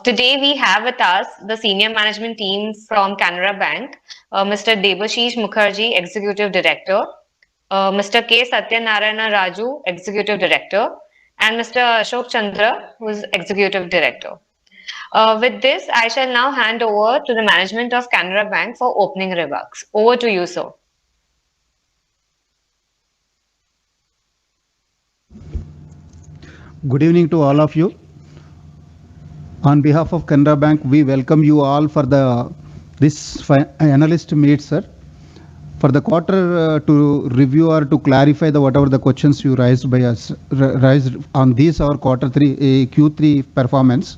Today we have with us the senior management team from Canara Bank, Mr. Debashish Mukherjee, Executive Director, Mr. K. Satyanarayana Raju, Executive Director, and Mr. Ashok Chandra, who is Executive Director. With this, I shall now hand over to the management of Canara Bank for opening remarks. Over to you, sir. Good evening to all of you. On behalf of Canara Bank, we welcome you all for this analyst meet, sir. For the quarter to review or to clarify whatever the questions you raised by us raised on this our Q3 performance.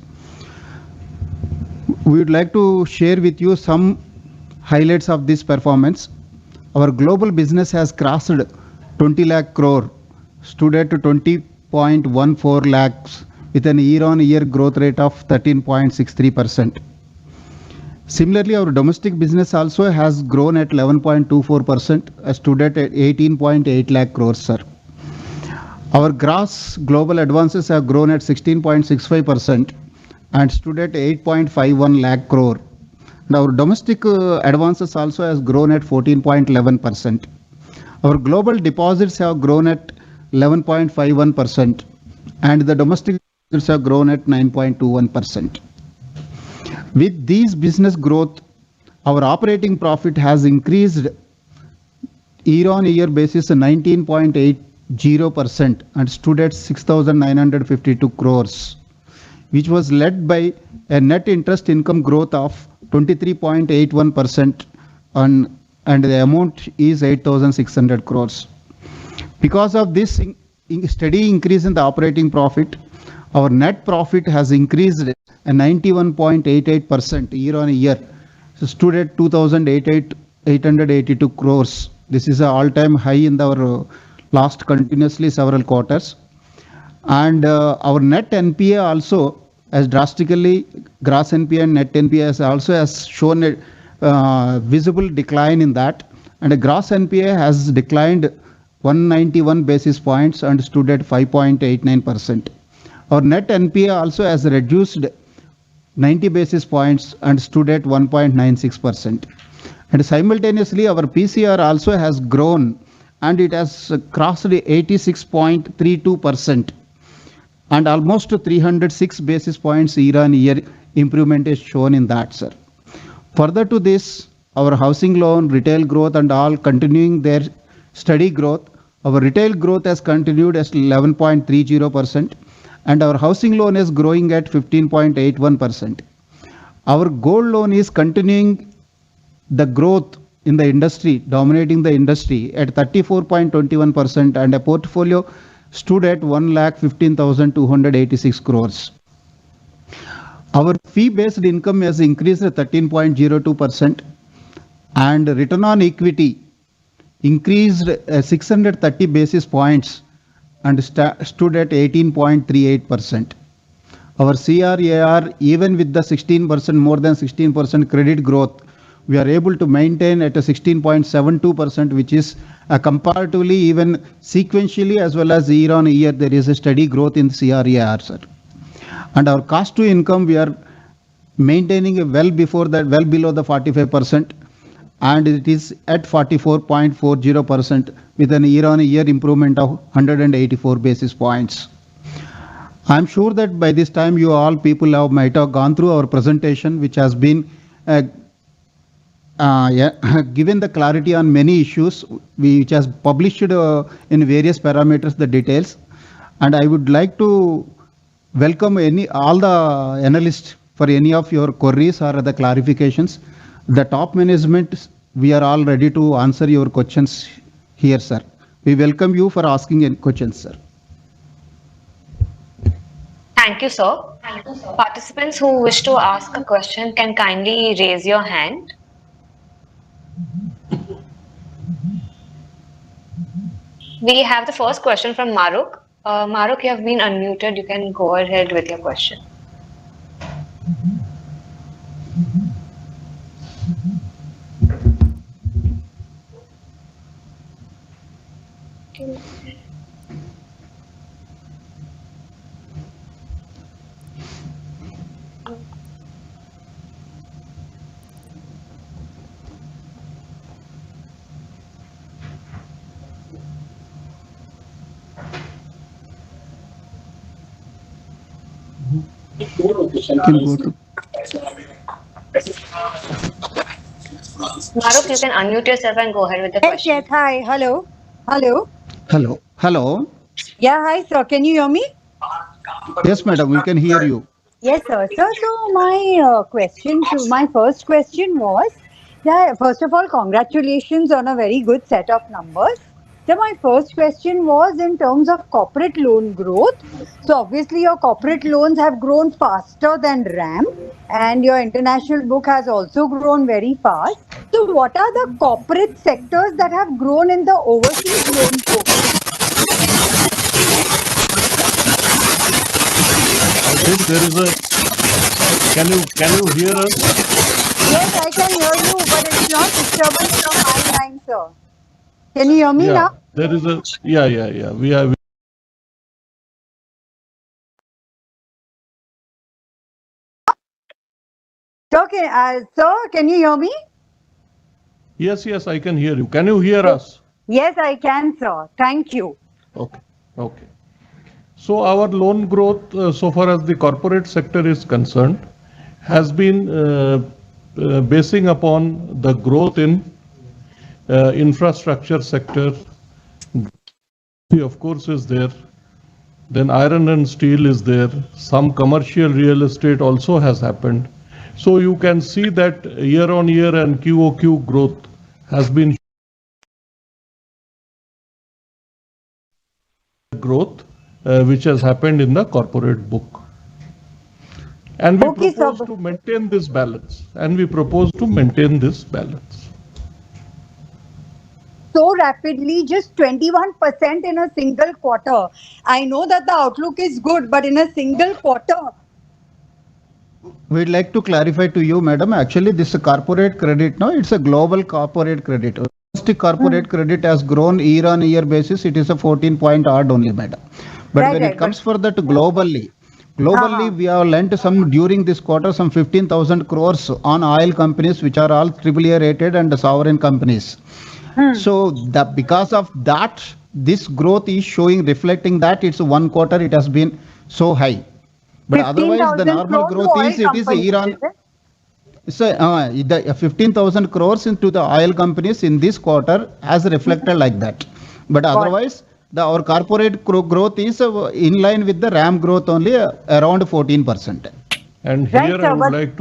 We would like to share with you some highlights of this performance. Our global business has crossed 20 lakh crore, stood at 20.14 lakhs with an year-on-year growth rate of 13.63%. Similarly, our domestic business also has grown at 11.24%, stood at 18.8 lakh crores, sir. Our gross global advances have grown at 16.65% and stood at 8.51 lakh crore. And our domestic advances also has grown at 14.11%. Our global deposits have grown at 11.51% and the domestic deposits have grown at 9.21%. With these business growth, our operating profit has increased year-on-year basis 19.80% and stood at 6,952 crores, which was led by a net interest income growth of 23.81% and the amount is 8,600 crores. Because of this steady increase in the operating profit, our net profit has increased a 91.88% year-on-year, so stood at 2,882 crores. This is an all-time high in our last continuously several quarters. And our net NPA also has drastically, gross NPA and net NPA also has shown a visible decline in that. And the gross NPA has declined 191 basis points and stood at 5.89%. Our net NPA also has reduced 90 basis points and stood at 1.96%. And simultaneously, our PCR also has grown and it has crossed 86.32%. And almost 306 basis points year-on-year improvement is shown in that, sir. Further to this, our housing loan, retail growth and all continuing their steady growth. Our retail growth has continued as 11.30% and our housing loan is growing at 15.81%. Our gold loan is continuing the growth in the industry, dominating the industry at 34.21% and a portfolio stood at 1,15,286 crores. Our fee-based income has increased 13.02% and return on equity increased 630 basis points and stood at 18.38%. Our CRAR, even with the 16%, more than 16% credit growth, we are able to maintain at a 16.72%, which is comparatively even sequentially as well as year on year, there is a steady growth in CRAR, sir. And our cost to income, we are maintaining a well below the 45%, and it is at 44.40% with an year on year improvement of 184 basis points. I am sure that by this time you all people might have gone through our presentation, which has been given the clarity on many issues, which has published in various parameters the details. And I would like to welcome all the analysts for any of your queries or the clarifications. The top management, we are all ready to answer your questions here, sir. We welcome you for asking any questions, sir. Thank you, sir. Participants who wish to ask a question can kindly raise your hand. We have the first question from Maruk. Maruk, you have been unmuted. You can go ahead with your question. You can go to. Maruf, you can unmute yourself and go ahead with the Yes, question. yes. Hi. Hello. Hello. Hello. Hello. Yeah, hi, sir. Can you hear me? Yes, madam, we can hear you. Yes, sir. Sir, so my first question was that, first of all, congratulations on a very good set of numbers. So, my first question was in terms of corporate loan growth. So, obviously, your corporate loans have grown faster than RAM, and your international book has also grown very fast. So, what are the corporate sectors that have grown in the overseas loan book? I think there is a. Can you hear us? Yes, I can hear you, but it's not disturbance from my line, sir. Can you hear me now? Yeah, there is a. Yeah. We have. Sir, can you hear me? Yes, I can hear you. Can you hear us? Yes, I can, sir. Thank you. Okay. So our loan growth, so far as the corporate sector is concerned, has been basing upon the growth in infrastructure sector. Of course, is there. Then iron and steel is there. Some commercial real estate also has happened. So you can see that year on year and QOQ growth has been growth which has happened in the corporate book. And we Okay, sir. propose to maintain this balance. So rapidly, just 21% in a single quarter. I know that the outlook is good, but in a single quarter. We'd like to clarify to you, madam. Actually, this corporate credit, no, it's a global corporate credit. Domestic corporate credit has grown year on year basis. It is a 14 point odd only, madam. But Right, when right, it comes but- for that globally, we have lent some during this quarter some 15,000 crores on oil companies which are all AAA rated and sovereign companies. So because of that, this growth is showing reflecting that it's one quarter it has been so high. But otherwise, the 15,000 normal crore to growth oil is it is companies, year on. is it? So the 15,000 crores into the oil companies in this quarter has reflected like that. But Got it. otherwise, our corporate growth is in line with the RAM growth only around 14%. And Right, here sir, I would like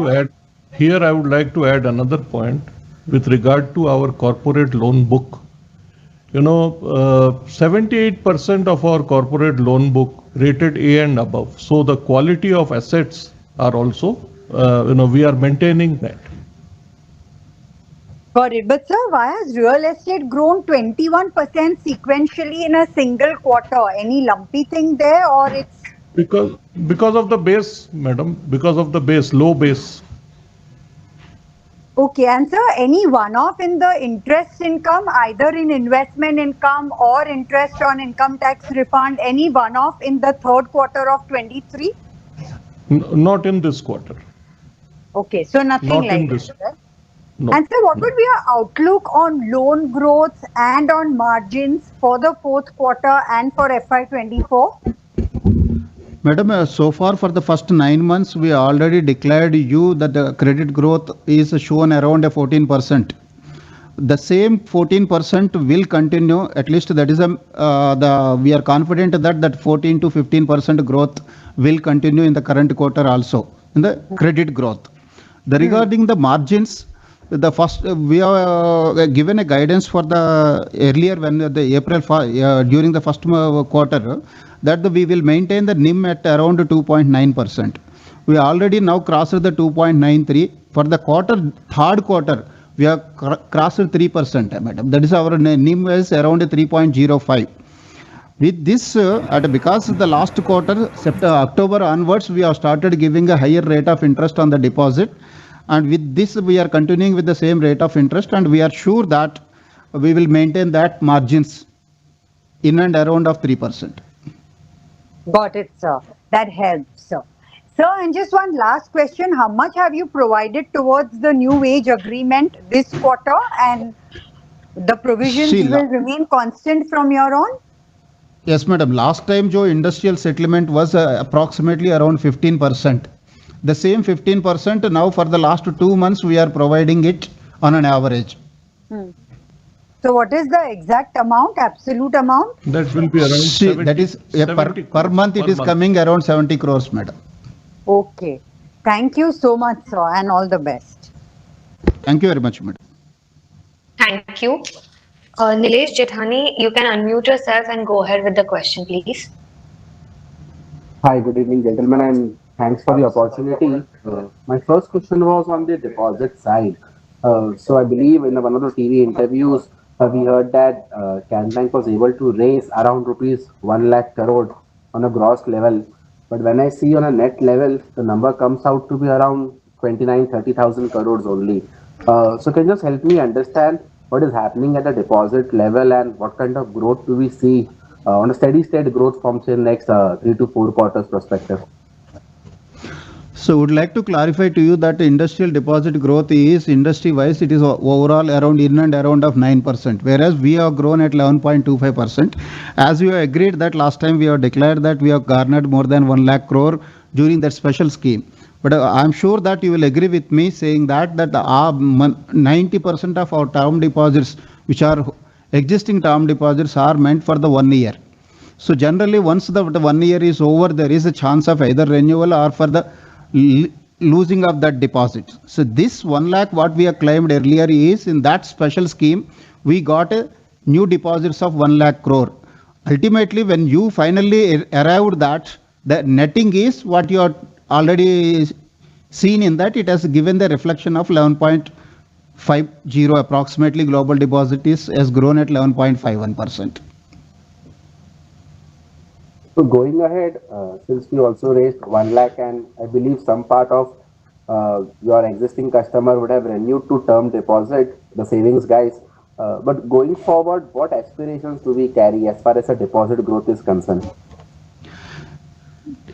to add, another point with regard to our corporate loan book. 78% of our corporate loan book rated A and above. So the quality of assets are also, we are maintaining that. Got it. But sir, why has real estate grown 21% sequentially in a single quarter? Any lumpy thing there, or it's Because of the base, madam, low base. okay? And sir, any one-off in the interest income, either in investment income or interest on income tax refund, any one-off in the third quarter of 23? Not in this quarter. Okay, so nothing Not like in this. that, right? No. And sir, what no. would be your outlook on loan growth and on margins for the fourth quarter and for FY24? Madam, so far for the first 9 months, we already declared you that the credit growth is shown around 14%. The same 14% will continue. At least that is we are confident that 14 to 15% growth will continue in the current quarter also in the credit growth. Regarding the margins, the first we have given a guidance for the earlier when the April during the first quarter that we will maintain the NIM at around 2.9%. We already now crossed the 2.93 for the third quarter. We have crossed 3%, madam. That is our NIM is around 3.05. With this, because the last quarter, October onwards, we have started giving a higher rate of interest on the deposit. And with this, we are continuing with the same rate of interest. And we are sure that we will maintain that margins in and around of 3%. Got it, sir. That helps, sir. Sir, and just one last question. How much have you provided towards the new wage agreement this quarter, and the provisions See, will remain constant from your own? Yes, madam. Last time जो industrial settlement was approximately around 15%. The same 15% now for the last 2 months we are providing it on an average. So what is the exact amount, absolute amount? That will be around See, 70, that is per month it is coming around 70 crores, madam. Okay. Thank you so much, sir, and all the best. Thank you very much, madam. Thank you. Nilesh Jethani, you can unmute yourself and go ahead with the question, please. Hi, good evening, gentlemen, and thanks for the opportunity. My first question was on the deposit side. So I believe in one of the TV interviews, we heard that Can Bank was able to raise around rupees 1 lakh crore on a gross level. But when I see on a net level, the number comes out to be around 29-30,000 crores only. So can you just help me understand what is happening at the deposit level and what kind of growth do we see on a steady state growth from say next 3 to 4 quarters perspective? So would like to clarify to you that industrial deposit growth is industry wise, it is overall around in and around of 9%, whereas we have grown at 11.25%. As we have agreed that last time we have declared that we have garnered more than 1 lakh crore during that special scheme. But I'm sure that you will agree with me saying that 90% of our term deposits, which are existing term deposits, are meant for the 1 year. So generally, once the 1 year is over, there is a chance of either renewal or for the losing of that deposit. So this 1 lakh what we have claimed earlier is in that special scheme, we got a new deposits of 1 lakh crore. Ultimately, when you finally arrived that, the netting is what you are already seen in that it has given the reflection of 11.50 approximately. Global deposit has grown at 11.51%. So going ahead, since we also raised 1 lakh and I believe some part of your existing customer would have renewed to term deposit, the savings guys. But going forward, what aspirations do we carry as far as a deposit growth is concerned?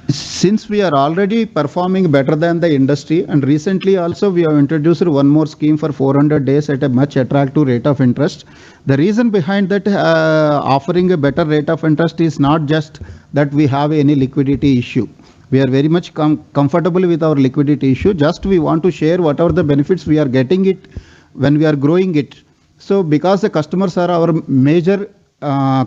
Since we are already performing better than the industry, and recently also we have introduced one more scheme for 400 days at a much attractive rate of interest. The reason behind that offering a better rate of interest is not just that we have any liquidity issue. We are very much comfortable with our liquidity issue. Just we want to share whatever the benefits we are getting it when we are growing it. So because the customers are our major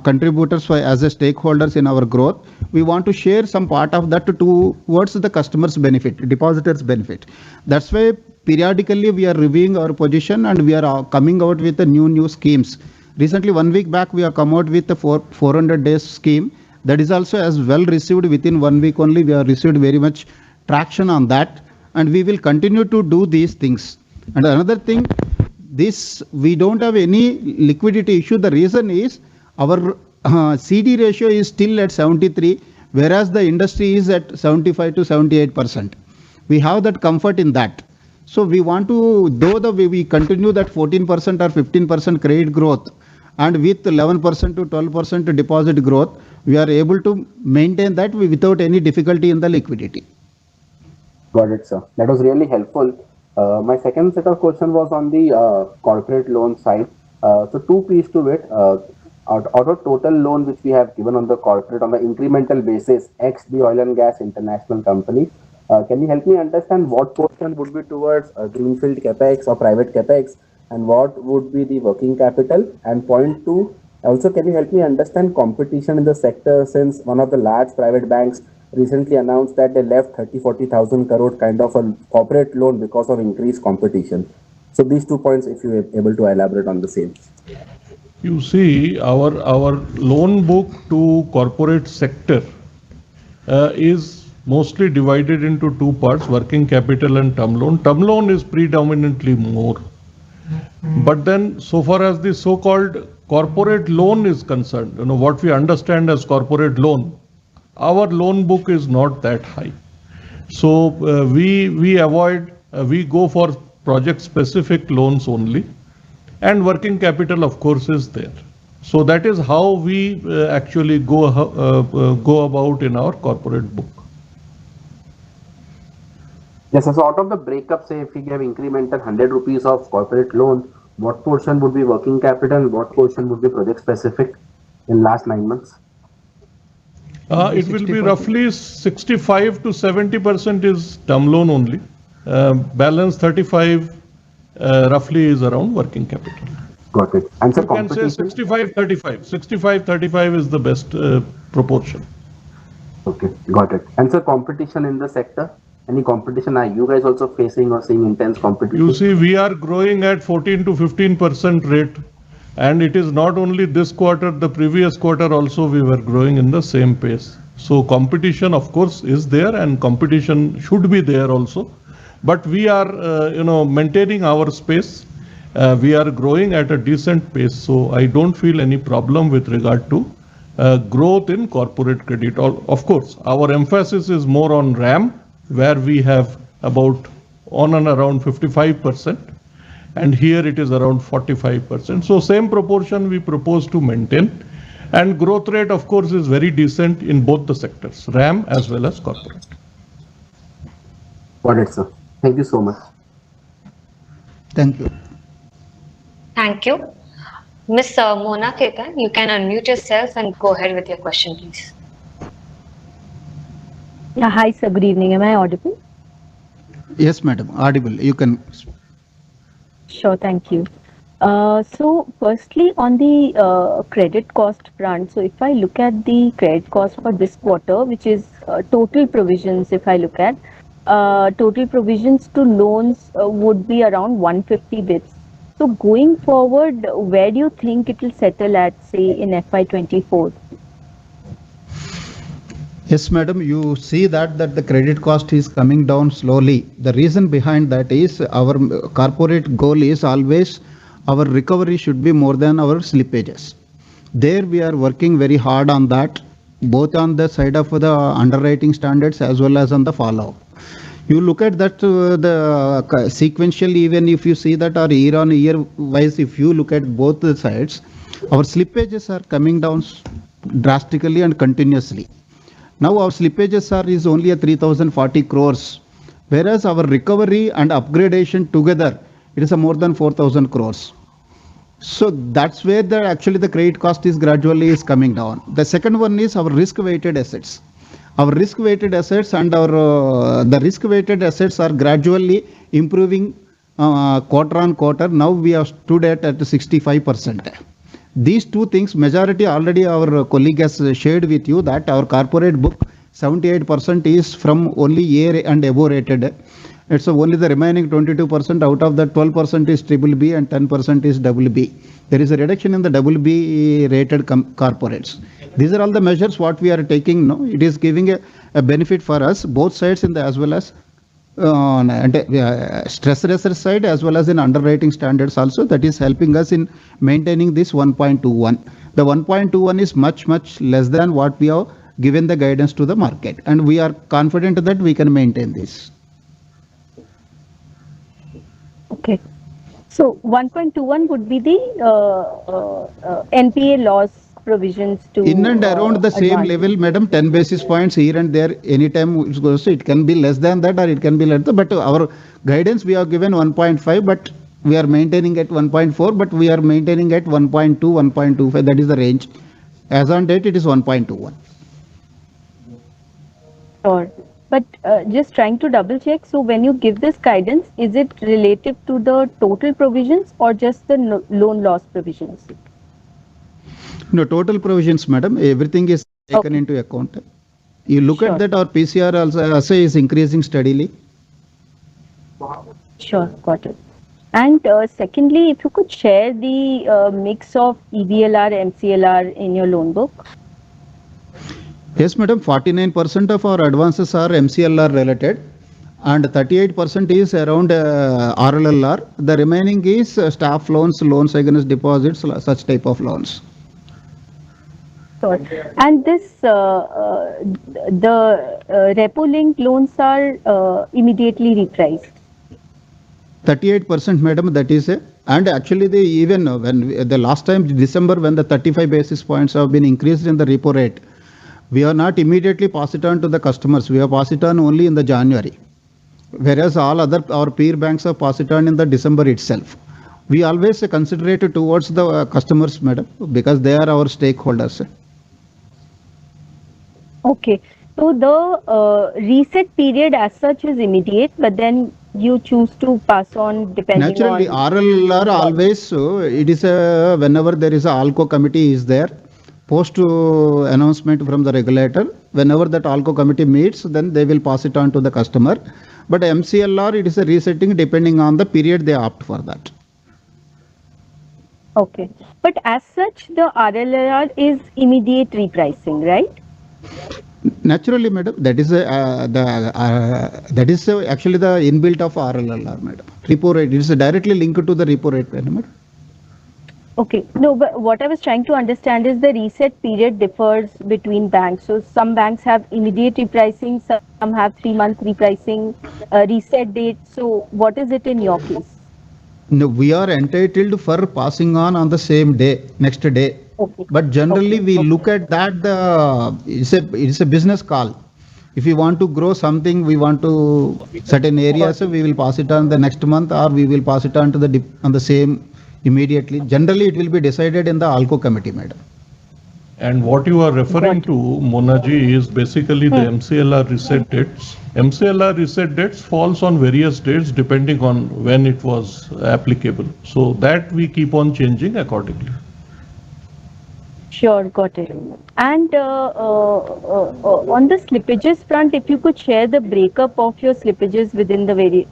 contributors as a stakeholders in our growth, we want to share some part of that towards the customers' benefit, depositors' benefit. That's why periodically we are reviewing our position and we are coming out with the new schemes. Recently, 1 week back, we have come out with the 400 days scheme. That is also as well received within 1 week only. We have received very much traction on that, and we will continue to do these things. And another thing, this we don't have any liquidity issue. The reason is our CD ratio is still at 73, whereas the industry is at 75 to 78%. We have that comfort in that. So we want to, though we continue that 14% or 15% credit growth, and with 11% to 12% deposit growth, we are able to maintain that without any difficulty in the liquidity. Got it, sir. That was really helpful. My second set of questions was on the corporate loan side. So two pieces to it. Out of total loan which we have given on the corporate on the incremental basis, ex the oil and gas international company, can you help me understand what portion would be towards greenfield capex or private capex, and what would be the working capital? And point two, also can you help me understand competition in the sector, since one of the large private banks recently announced that they left 30-40,000 crore kind of a corporate loan because of increased competition. So these 2 points, if you are able to elaborate on the same. You see, our loan book to corporate sector is mostly divided into 2 parts: working capital and term loan. Term loan is predominantly more. But then, so far as the so-called corporate loan is concerned, what we understand as corporate loan, our loan book is not that high. So we avoid, we go for project-specific loans only. And working capital, of course, is there. So that is how we actually go about in our corporate book. Yes, so out of the breakup, say if we give incremental 100 rupees of corporate loan, what portion would be working capital, what portion would be project specific in last 9 months? It will be roughly 65 to 70% is term loan only. Balance 35 roughly is around working capital. Got it. And sir, You can say 65-35. 65-35 is the best proportion. Okay, got it. And sir, competition in the sector? Any competition? Are you guys also facing or seeing intense competition? You see, we are growing at 14 to 15% rate. And it is not only this quarter, the previous quarter also we were growing in the same pace. So competition, of course, is there and competition should be there also. But we are, maintaining our space. We are growing at a decent pace. So I don't feel any problem with regard to growth in corporate credit. Of course, our emphasis is more on RAM, where we have about on and around 55%. And here it is around 45%. So same proportion we propose to maintain. And growth rate, of course, is very decent in both the sectors, RAM as well as corporate. Got it, sir. Thank you so much. Thank you. Thank you. Ms. Mona Ketan, you can unmute yourself and go ahead with your question, please. Yeah, hi, sir. Good evening. Am I audible? Yes, madam. Audible. You can. Sure, thank you. So firstly, on the credit cost front, so if I look at the credit cost for this quarter, which is total provisions, if I look at total provisions to loans would be around 150 bits. So going forward, where do you think it will settle at, say, in FY24? Yes, madam, you see that the credit cost is coming down slowly. The reason behind that is our corporate goal is always our recovery should be more than our slippages. There we are working very hard on that, both on the side of the underwriting standards as well as on the follow-up. You look at that the sequentially, even if you see that or year on year wise, if you look at both the sides, our slippages are coming down drastically and continuously. Now our slippages is only a 3040 crores, whereas our recovery and upgradation together, it is a more than 4000 crores. So that's where actually the credit cost is gradually coming down. The second one is our risk weighted assets. Our risk weighted assets and our the risk weighted assets are gradually improving quarter on quarter. Now we have stood at 65%. These two things, majority already our colleague has shared with you that our corporate book 78% is from only A and above rated. It's only the remaining 22% out of that 12% is BBB and 10% is BB. There is a reduction in the BB rated corporates. These are all the measures what we are taking. No, it is giving a benefit for us both sides in the as well as stress result side as well as in underwriting standards also, that is helping us in maintaining this 1.21. The 1.21 is much less than what we have given the guidance to the market, and we are confident that we can maintain this. Okay. So 1.21 would be the NPA loss provisions to in and around the same level, madam. 10 basis points here and there anytime it goes, so it can be less than that or it can be less than, but our guidance we have given 1.5, but we are maintaining at 1.4, but we are maintaining at 1.2, 1.25, that is the range. As on date it is 1.21. Sure. But just trying to double check, so when you give this guidance, is it relative to the total provisions or just the loan loss provisions? No, total provisions, madam. Everything is taken into account. You look at that, our PCR also is increasing steadily. Sure, got it. And secondly, if you could share the mix of EBLR, MCLR in your loan book. Yes, madam. 49% of our advances are MCLR related, and 38% is around RLLR. The remaining is staff loans, loans against deposits, such type of loans. Sure. And this, the repo linked loans are immediately repriced. 38%, madam, that is a, and actually the even when the last time December when the 35 basis points have been increased in the repo rate, we are not immediately pass it on to the customers. We have passed it on only in the January, whereas all other our peer banks have passed it on in the December itself. We always considerate towards the customers, madam, because they are our stakeholders. Okay. So the reset period as such is immediate, but then you choose to pass on depending Naturally, on. RLR always, it is a, whenever there is a ALCO committee is there, post announcement from the regulator, whenever that ALCO committee meets, then they will pass it on to the customer. But MCLR, it is a resetting depending on the period they opt for that. Okay. But as such, the RLR is immediate repricing, right? Naturally, madam, that is actually the inbuilt of RLLR, madam. Repo rate, it is directly linked to the repo rate, madam. Okay. No, but what I was trying to understand is the reset period differs between banks. So some banks have immediate repricing, some have 3-month repricing, reset date. So what is it in your case? No, we are entitled for passing on the same day, next day. Okay. But generally, Okay. we Okay. look at that. It's a business call. If we want to grow something, we want to certain areas, so we will pass it on the next month, or we will pass it on to on the same immediately. Generally, it will be decided in the ALCO committee, madam. And what you are referring to, Monaji, is basically the MCLR reset dates. MCLR reset dates falls on various dates depending on when it was applicable. So that we keep on changing accordingly. Sure, got it. And on the slippages front, if you could share the breakup of your slippages within the various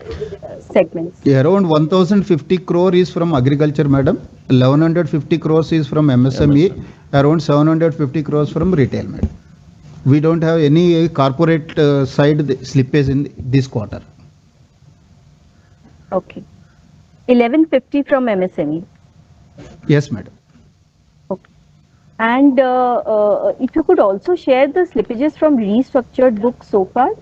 segments. Yeah, around 1050 crore is from agriculture, madam. 1150 crores is from MSME. Around 750 crores from retail, madam. We don't have any corporate side slippage in this quarter. Okay. 1150 from MSME. Yes, madam. Okay. And if you could also share the slippages from restructured books so far.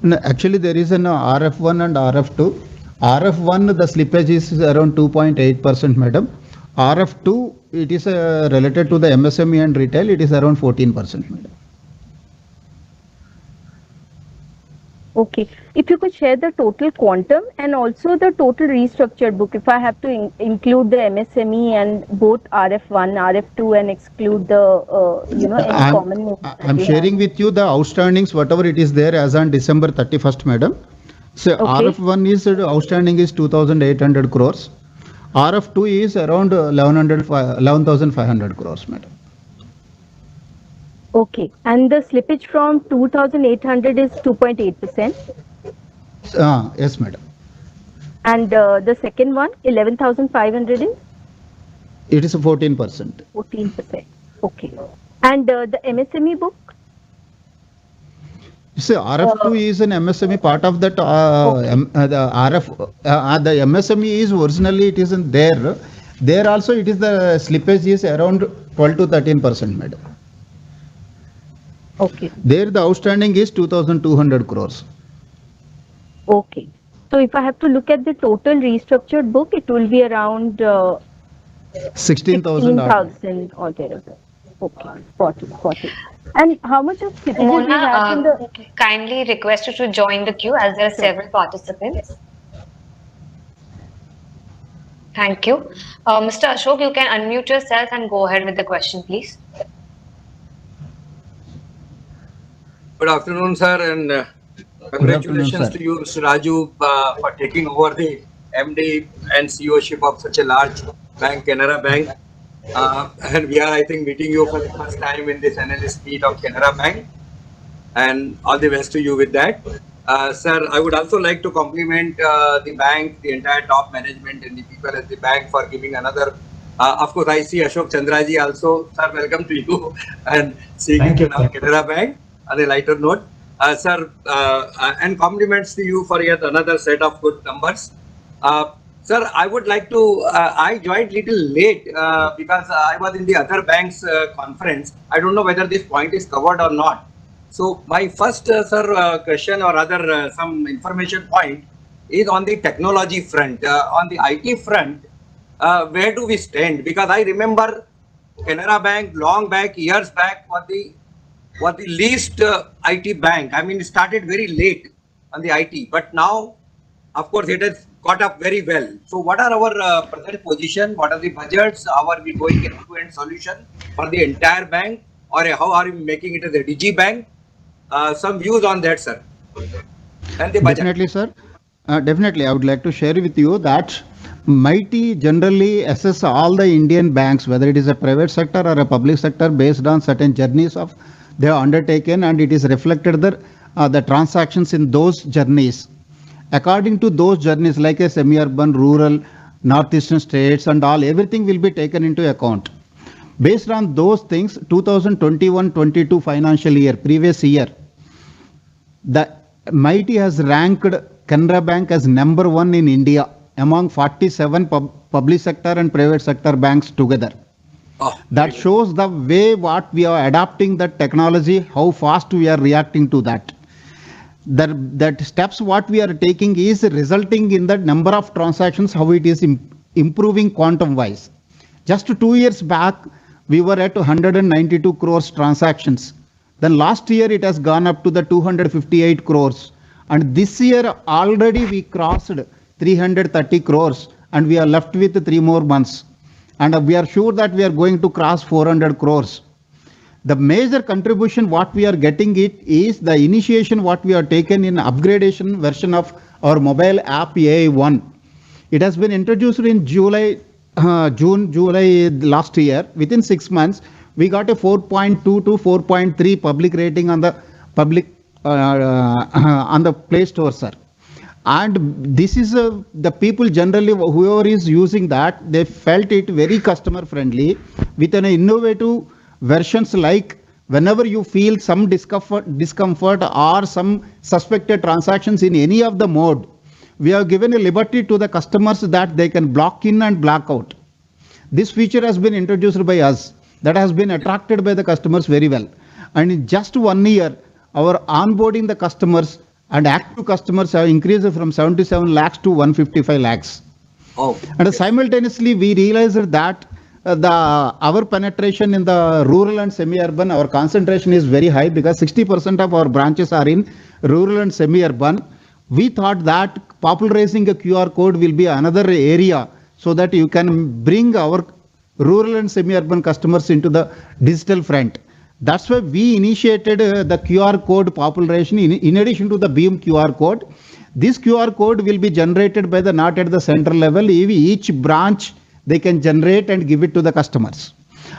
No, actually, there is an RF1 and RF2. RF1, the slippage is around 2.8%, madam. RF2, it is related to the MSME and retail, it is around 14%, madam. Okay. If you could share the total quantum and also the total restructured book, if I have to include the MSME and both RF1, RF2 and exclude the, any common names. I'm sharing with you the outstandings, whatever it is there as on December 31st, madam. So Okay. RF1 is outstanding is 2,800 crores. RF2 is around 11,500 crores, madam. Okay. And the slippage from 2,800 is 2.8%. Yes, madam. And the second one, 11,500 is? It is 14%. 14%. Okay. And the MSME book? See, RF2 is an MSME part of that. The MSME is originally it isn't there. There also it is the slippage is around 12 to 13%, madam. Okay. There the outstanding is 2,200 crores. Okay. So if I have to look at the total restructured book, it will be around 16,000. or there. Okay. 40. And how much of slippages we have in the... Kindly request you to join the queue as there are several participants. Thank you. Mr. Ashok, you can unmute yourself and go ahead with the question, please. Good afternoon, sir, and congratulations to you, Mr. Raju, for taking over the MD and CEOship of such a large bank, Canara Bank. And we are, I think, meeting you for the first time in this analyst meet of Canara Bank. And all the best to you with that. Sir, I would also like to compliment the bank, the entire top management and the people at the bank for giving another. Of course, I see Ashok Chandraji also. Sir, welcome to you and seeing you in our Canara Bank. On a lighter note, sir, and compliments to you for yet another set of good numbers. Sir, I would like to, I joined little late because I was in the other bank's conference. I don't know whether this point is covered or not. So my first, sir, question or rather some information point is on the technology front. On the IT front, where do we stand? Because I remember Canara Bank long back, years back, was the least IT bank. I mean, it started very late on the IT, but now, of course, it has caught up very well. So what are our present position? What are the budgets? How are we going end-to-end solution for the entire bank? or how are you making it as a digi bank? Some views on that, sir. And the budget. Definitely, sir. Definitely, I would like to share with you that MITI generally assess all the Indian banks, whether it is a private sector or a public sector, based on certain journeys of they have undertaken, and it is reflected the transactions in those journeys. According to those journeys, like a semi-urban, rural, northeastern states, and all, everything will be taken into account. Based on those things, 2021-22 financial year, previous year, the MITI has ranked Canara Bank as number 1 in India among 47 public sector and private sector banks together. That shows the way what we are adapting the technology, how fast we are reacting to that. That steps what we are taking is resulting in the number of transactions, how it is improving quantum wise. Just 2 years back, we were at 192 crores transactions. Then last year it has gone up to the 258 crores. And this year already we crossed 330 crores and we are left with 3 more months. And we are sure that we are going to cross 400 crores. The major contribution what we are getting it is the initiation what we are taken in upgradation version of our mobile app AI1. It has been introduced in July last year. Within 6 months, we got a 4.2 to 4.3 public rating on the on the Play Store, sir. And this is the people generally whoever is using that, they felt it very customer friendly with an innovative versions, like whenever you feel some discomfort or some suspected transactions in any of the mode, we have given a liberty to the customers that they can block in and block out. This feature has been introduced by us, that has been attracted by the customers very well. And in just 1 year, our onboarding the customers and active customers have increased from 77 lakhs to 155 lakhs. And simultaneously, we realized that our penetration in the rural and semi-urban, our concentration is very high because 60% of our branches are in rural and semi-urban. We thought that popularizing a QR code will be another area so that you can bring our rural and semi-urban customers into the digital front. That's why we initiated the QR code popularization in addition to the BEAM QR code. This QR code will be generated by not at the central level. Each branch they can generate and give it to the customers.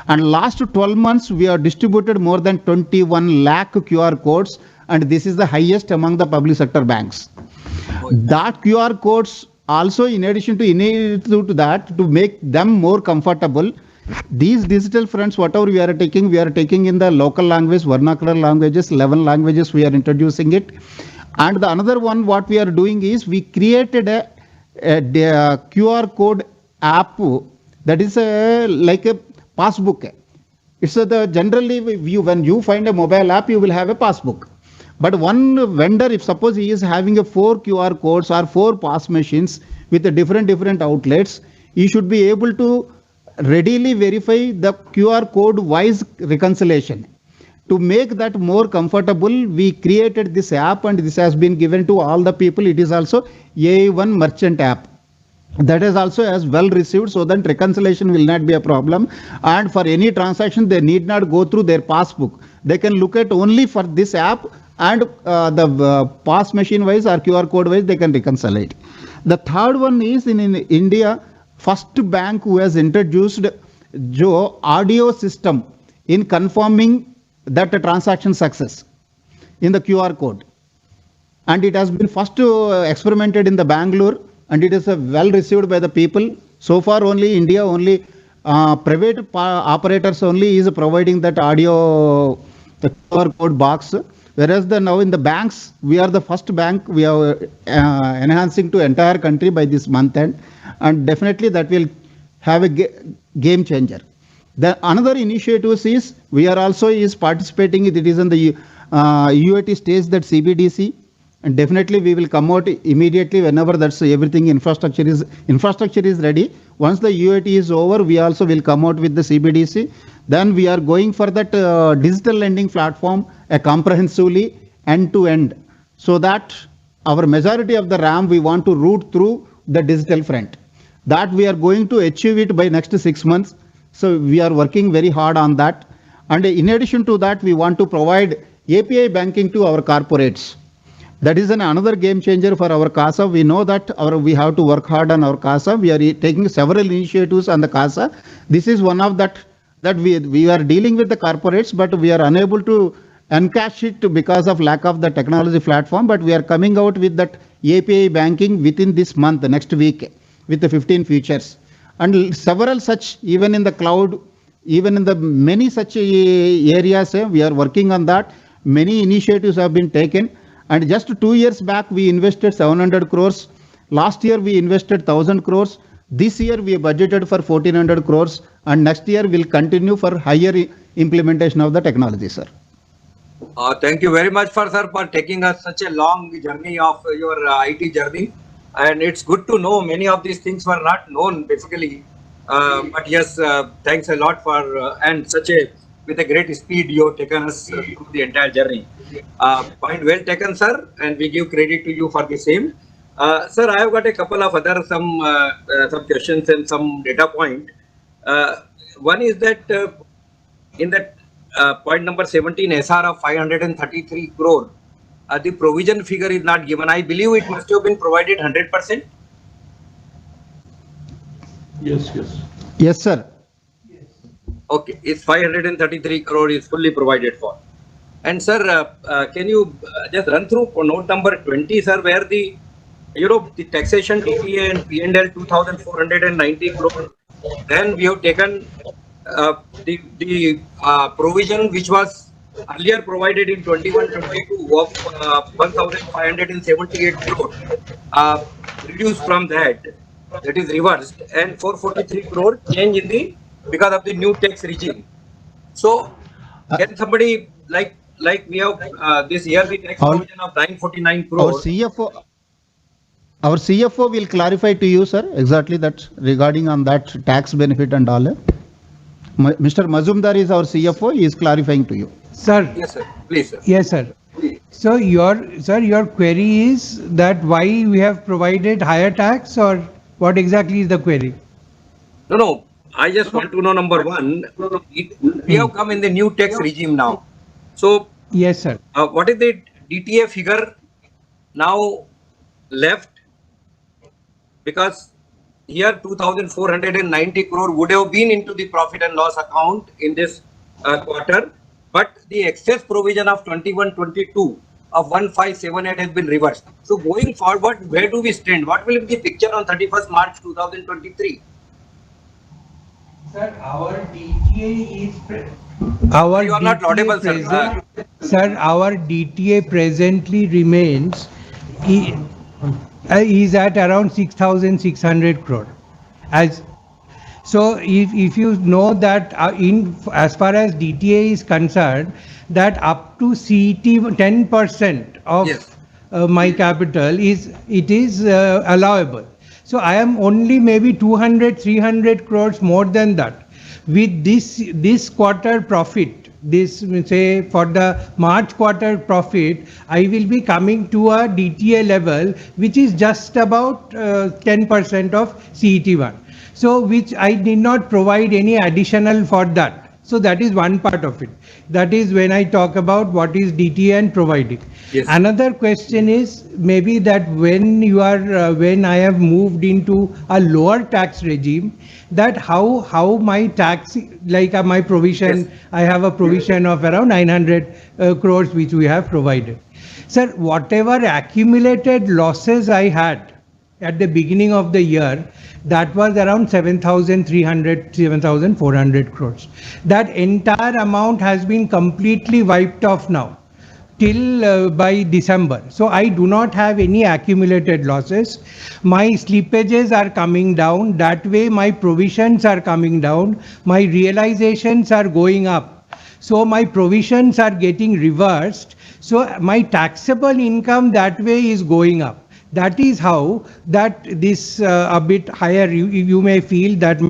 And last 12 months, we have distributed more than 21 lakh QR codes, and this is the highest among the public sector banks. That QR codes also, in addition to that, to make them more comfortable, these digital fronts, whatever we are taking in the local language, vernacular languages, 11 languages, we are introducing it. And the another one, what we are doing is we created a QR code app that is like a passbook. It's generally when you find a mobile app, you will have a passbook. But one vendor, if suppose he is having a 4 QR codes or 4 POS machines with a different outlets, he should be able to readily verify the QR code wise reconciliation. To make that more comfortable, we created this app and this has been given to all the people. It is also AI1 merchant app. That is also as well received, so that reconciliation will not be a problem. And for any transaction, they need not go through their passbook. They can look at only for this app, and the POS machine wise or QR code wise, they can reconcile it. The third one is in India, first bank who has introduced audio system in confirming that transaction success in the QR code. And it has been first experimented in the Bangalore, and it is well received by the people. So far only India, only private operators only is providing that audio, the QR code box. Whereas now in the banks, we are the first bank. We are enhancing to entire country by this month end, and definitely that will have a game changer. The another initiatives is we are also participating. It is in the UAT stage, that CBDC, and definitely we will come out immediately whenever that's everything infrastructure is ready. Once the UAT is over, we also will come out with the CBDC. Then we are going for that digital lending platform, a comprehensively end to end, so that our majority of the RAM we want to route through the digital front. That we are going to achieve it by next 6 months. So we are working very hard on that. And in addition to that, we want to provide API banking to our corporates. That is another game changer for our CASA. We know that we have to work hard on our CASA. We are taking several initiatives on the CASA. This is one of that we are dealing with the corporates, but we are unable to encash it because of lack of the technology platform. But we are coming out with that API banking within this month, next week, with the 15 features. And several such, even in the cloud, even in the many such areas, we are working on that. Many initiatives have been taken. And just 2 years back, we invested 700 crores. Last year, we invested 1,000 crores. This year, we budgeted for 1,400 crores. And next year, we'll continue for higher implementation of the technology, sir. Thank you very much, sir, for taking us such a long journey of your IT journey. And it's good to know many of these things were not known basically. But yes, thanks a lot for and with a great speed you have taken us through the entire journey. Point well taken, sir, and we give credit to you for the same. Sir, I have got a couple of other some questions and some data point. One is that in that point number 17, SR of 533 crore, the provision figure is not given. I believe it must have been provided 100%. Yes. Yes, sir. Okay, it's 533 crore is fully provided for. And sir, can you just run through note number 20, sir, where the the taxation DTA and P&L 2,490 crore. Then we have taken the provision which was earlier provided in 21-22 of 1,578 crore, reduced from that is reversed, and 443 crore change in the because of the new tax regime. So can somebody like we have this year the tax provision of 949 crore. Our CFO will clarify to you, sir, exactly that regarding on that tax benefit and all. Mr. Mazumdar is our CFO. He is clarifying to you. Sir. Yes, sir. Please, sir. Yes, sir. So your query is that why we have provided higher tax, or what exactly is the query? No. I just want to know, number one, we have come in the new tax regime now. So yes, sir. What is the DTA figure now left? Because here 2,490 crore would have been into the profit and loss account in this quarter, but the excess provision of 21-22 of 1,578 has been reversed. So going forward, where do we stand? What will be the picture on 31st March 2023? Sir, our DTA is you are not laudable, sir. Sir, our DTA presently remains is at around 6,600 crore. So if you know that as far as DTA is concerned, that up to CET 10% of my capital is allowable. So I am only maybe 200-300 crores more than that. With this quarter profit, say for the March quarter profit, I will be coming to a DTA level which is just about 10% of CET1. So which I did not provide any additional for that. So that is one part of it. That is when I talk about what is DTA and providing. Yes. Another question is maybe that when I have moved into a lower tax regime, that how my tax, like my provision, yes. I have a provision of around 900 crores which we have provided. Sir, whatever accumulated losses I had at the beginning of the year, that was around 7,300, 7,400 crores. That entire amount has been completely wiped off now till by December. So I do not have any accumulated losses. My slippages are coming down. That way my provisions are coming down. My realizations are going up. So my provisions are getting reversed. So my taxable income that way is going up. That is how that this a bit higher, you may feel that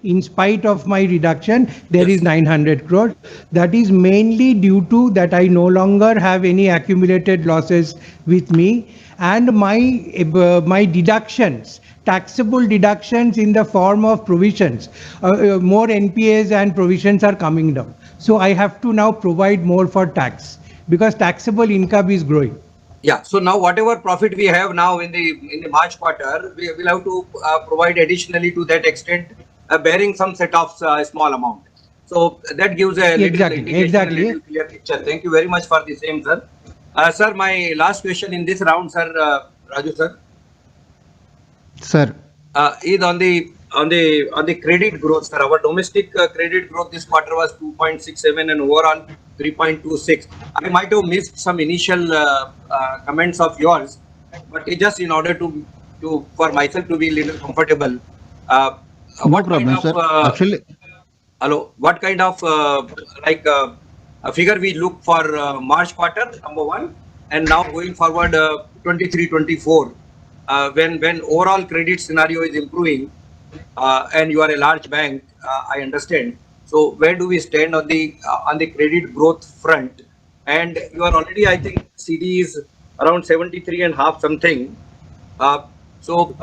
in spite of my reduction, there is 900 crore. That is mainly due to that I no longer have any accumulated losses with me, and my deductions, taxable deductions in the form of provisions, more NPAs and provisions are coming down. So I have to now provide more for tax because taxable income is growing. Yeah. So now whatever profit we have now in the March quarter, we will have to provide additionally to that extent, bearing some set of small amount. So that gives a little indication, a little clear picture. Thank you very much for the same, sir. Sir, my last question in this round, sir, Raju sir. Sir. Is on the credit growth, sir. Our domestic credit growth this quarter was 2.67 and overall 3.26. I might have missed some initial comments of yours, but it just in order to for myself to be a little comfortable. No problem, sir. Actually, hello. What kind of a figure we look for March quarter, number one, and now going forward 23-24. When overall credit scenario is improving and you are a large bank, I understand. So where do we stand on the credit growth front? And you are already, I think, CD is around 73.5 something. So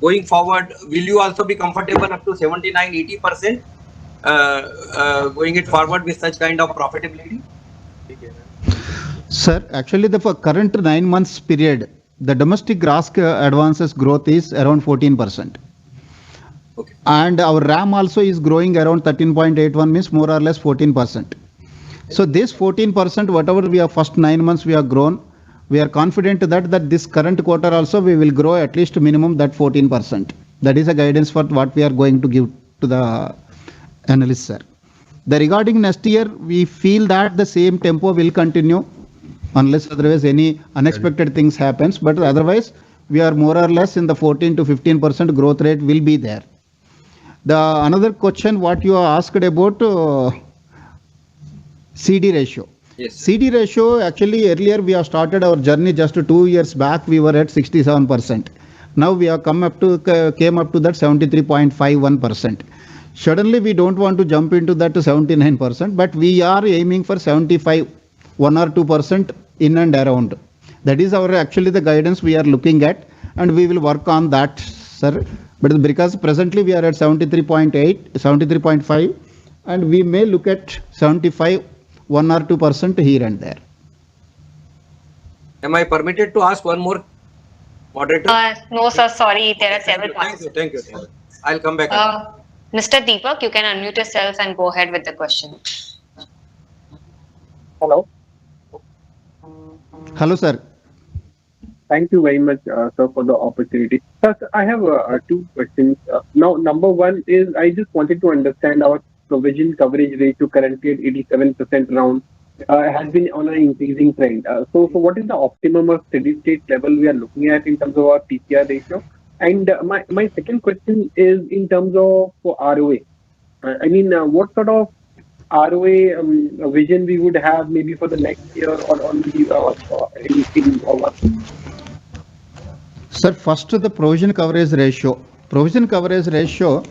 going forward, will you also be comfortable up to 79-80% going it forward with such kind of profitability? Sir, actually the current 9 months period, the domestic gross advances growth is around 14%. Okay. And our RAM also is growing around 13.81, means more or less 14%. So this 14%, whatever we have first 9 months we have grown, we are confident that this current quarter also we will grow at least minimum that 14%. That is a guidance for what we are going to give to the analysts, sir. Regarding next year, we feel that the same tempo will continue unless otherwise any unexpected things happens, but otherwise we are more or less in the 14 to 15% growth rate will be there. The another question what you asked about CD ratio. Yes. CD ratio, actually earlier we have started our journey just 2 years back, we were at 67%. Now we have came up to that 73.51%. Suddenly we don't want to jump into that to 79%, but we are aiming for 75, 1 or 2% in and around. That is our actually the guidance we are looking at, and we will work on that, sir. But because presently we are at 73.8, 73.5, and we may look at 75, 1 or 2% here and there. Am I permitted to ask one more, moderator? No, sir. Sorry, there are several Thank you. I'll come back. Mr. Deepak, you can unmute yourself and go ahead with the question. Hello. Hello, sir. Thank you very much, sir, for the opportunity. Sir, I have 2 questions. Now, number one is I just wanted to understand our provision coverage ratio currently at 87% round has been on an increasing trend. So what is the optimum or steady state level we are looking at in terms of our PCR ratio? And my second question is in terms of ROA. What sort of ROA vision we would have maybe for the next year or on the Sir, first the provision coverage ratio. Provision coverage ratio,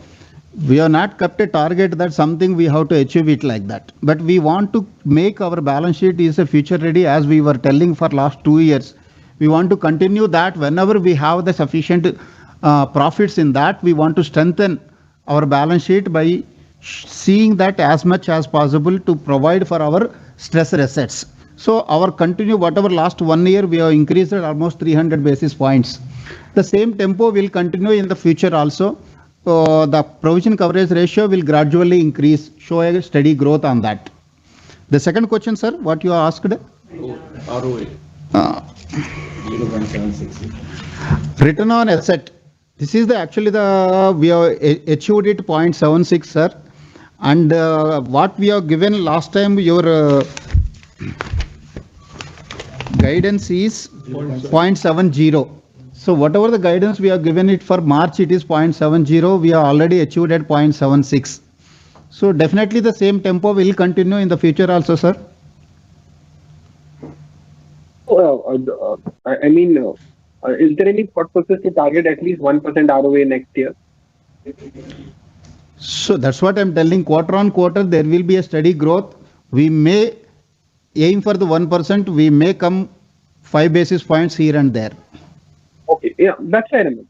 we have not kept a target that something we have to achieve it like that. But we want to make our balance sheet is a future ready, as we were telling for last 2 years. We want to continue that whenever we have the sufficient profits in that, we want to strengthen our balance sheet by seeing that as much as possible to provide for our stressor assets. So our continue, whatever last 1 year, we have increased at almost 300 basis points. The same tempo will continue in the future also. The provision coverage ratio will gradually increase, show a steady growth on that. The second question, sir, what you asked? ROA. 0.76. Return on asset. This is actually we have achieved it 0.76, sir. And what we have given last time, your guidance is 0.70. So whatever the guidance we have given it for March, it is 0.70. We have already achieved at 0.76. So definitely the same tempo will continue in the future also, sir. Is there any thought process to target at least 1% ROA next year? So that's what I'm telling. Quarter on quarter, there will be a steady growth. We may aim for the 1%. We may come 5 basis points here and there. Okay, yeah, that's fair enough.